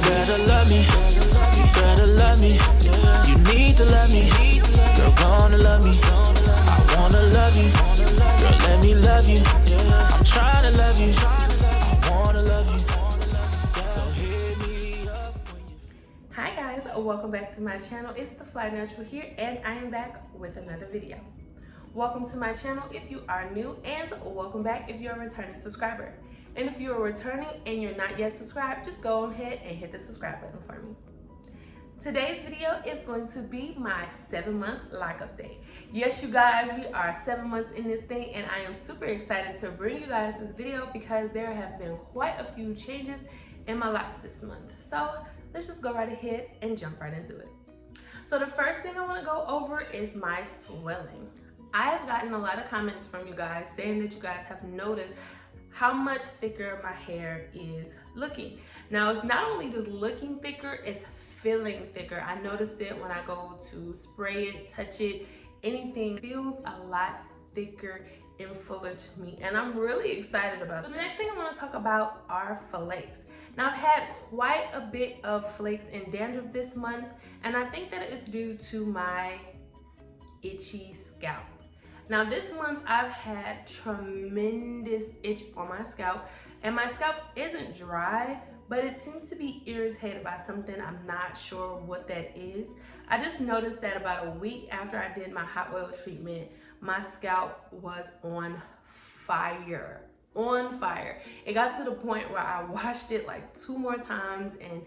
better love me, better love me. You need to love me, girl, gonna love me. I wanna love you, girl, let me love you. I'm trying to love you, I wanna love you. So hit me up when you feel. Hi guys, welcome back to my channel. It's the Fly Natural here, and I am back with another video. Welcome to my channel if you are new, and welcome back if you're a returning subscriber. And if you're returning and you're not yet subscribed, just go ahead and hit the subscribe button for me. Today's video is going to be my 7-month loc update. Yes, you guys, we are 7 months in this thing, and I am super excited to bring you guys this video because there have been quite a few changes in my locs this month. So let's just go right ahead and jump right into it. So the first thing I want to go over is my swelling. I have gotten a lot of comments from you guys saying that you guys have noticed how much thicker my hair is looking. Now, it's not only just looking thicker, it's feeling thicker. I noticed it when I go to spray it, touch it, anything feels a lot thicker and fuller to me, and I'm really excited about it. So the next thing I want to talk about are flakes. Now, I've had quite a bit of flakes and dandruff this month, and I think that it's due to my itchy scalp. Now, this month I've had tremendous itch on my scalp, and my scalp isn't dry, but it seems to be irritated by something. I'm not sure what that is. I just noticed that about a week after I did my hot oil treatment, my scalp was on fire. On fire. It got to the point where I washed it like 2 more times and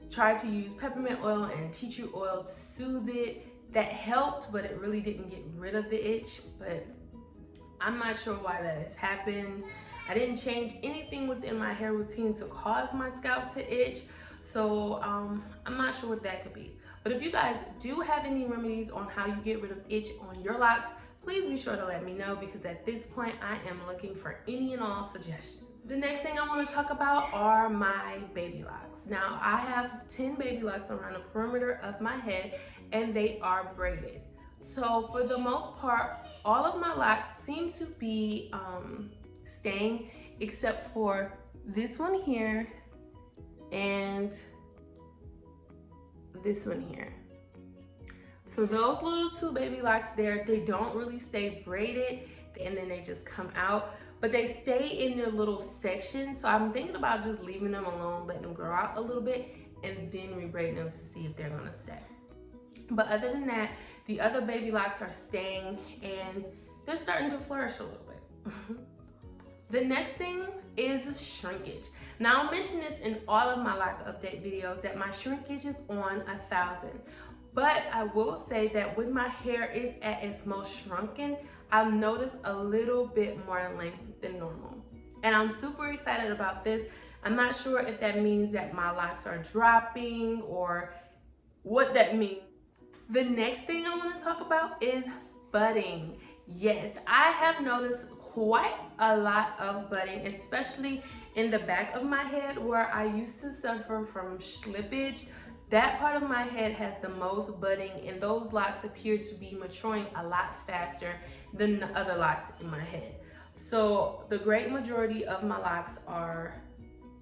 tried to use peppermint oil and tea tree oil to soothe it. That helped, but it really didn't get rid of the itch, but I'm not sure why that has happened. I didn't change anything within my hair routine to cause my scalp to itch, so I'm not sure what that could be. But if you guys do have any remedies on how you get rid of itch on your locs, please be sure to let me know, because at this point I am looking for any and all suggestions. The next thing I want to talk about are my baby locs. Now, I have 10 baby locs around the perimeter of my head, and they are braided. So for the most part, all of my locs seem to be staying, except for this one here and this one here. So those little 2 baby locs there, they don't really stay braided, and then they just come out, but they stay in their little section. So I'm thinking about just leaving them alone, letting them grow out a little bit, and then rebraiding them to see if they're gonna stay. But other than that, the other baby locs are staying, and they're starting to flourish a little bit. The next thing is shrinkage. Now, I'll mention this in all of my loc update videos that my shrinkage is on 1,000. But I will say that when my hair is at its most shrunken, I've noticed a little bit more length than normal. And I'm super excited about this. I'm not sure if that means that my locs are dropping or what that means. The next thing I want to talk about is budding. Yes, I have noticed quite a lot of budding, especially in the back of my head where I used to suffer from slippage. That part of my head has the most budding, and those locs appear to be maturing a lot faster than the other locs in my head. So the great majority of my locs are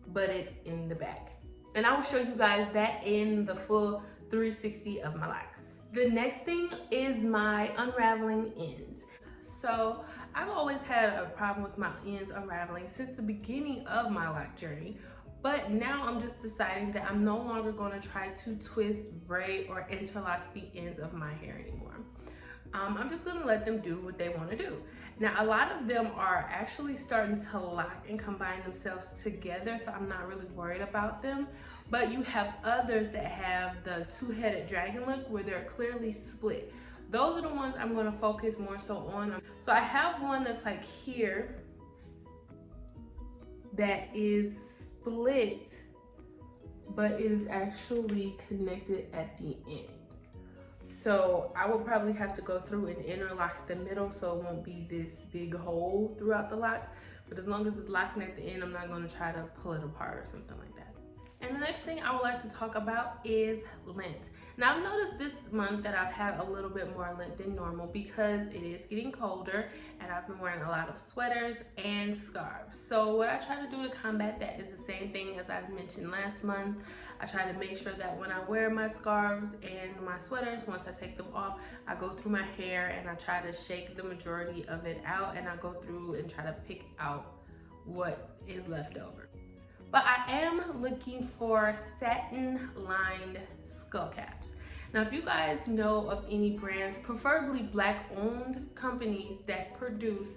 budded in the back. And I will show you guys that in the full 360 of my locs. The next thing is my unraveling ends. So I've always had a problem with my ends unraveling since the beginning of my loc journey. But now I'm just deciding that I'm no longer going to try to twist, braid, or interlock the ends of my hair anymore. I'm just going to let them do what they want to do. Now, a lot of them are actually starting to lock and combine themselves together, so I'm not really worried about them. But you have others that have the 2-headed dragon look where they're clearly split. Those are the ones I'm going to focus more so on. So I have one that's like here that is split, but it is actually connected at the end. So I will probably have to go through and interlock the middle so it won't be this big hole throughout the loc. But as long as it's locking at the end, I'm not going to try to pull it apart or something like that. And the next thing I would like to talk about is lint. Now I've noticed this month that I've had a little bit more lint than normal because it is getting colder and I've been wearing a lot of sweaters and scarves. So what I try to do to combat that is the same thing as I mentioned last month. I try to make sure that when I wear my scarves and my sweaters, once I take them off, I go through my hair and I try to shake the majority of it out, and I go through and try to pick out what is left over. But I am looking for satin lined skull caps. Now if you guys know of any brands, preferably black owned companies that produce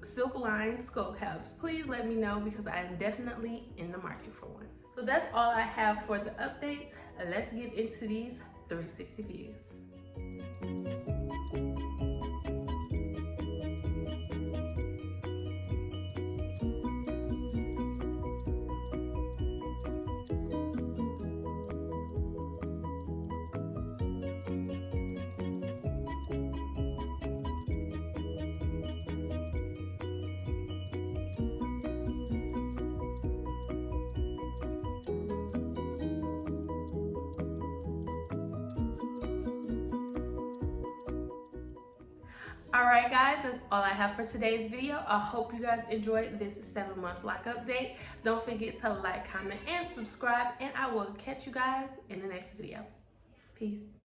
silk lined skull caps, please let me know because I am definitely in the market for one. So that's all I have for the updates. Let's get into these 360 views. Alright guys, that's all I have for today's video. I hope you guys enjoyed this 7-month loc update. Don't forget to like, comment, and subscribe, and I will catch you guys in the next video. Peace.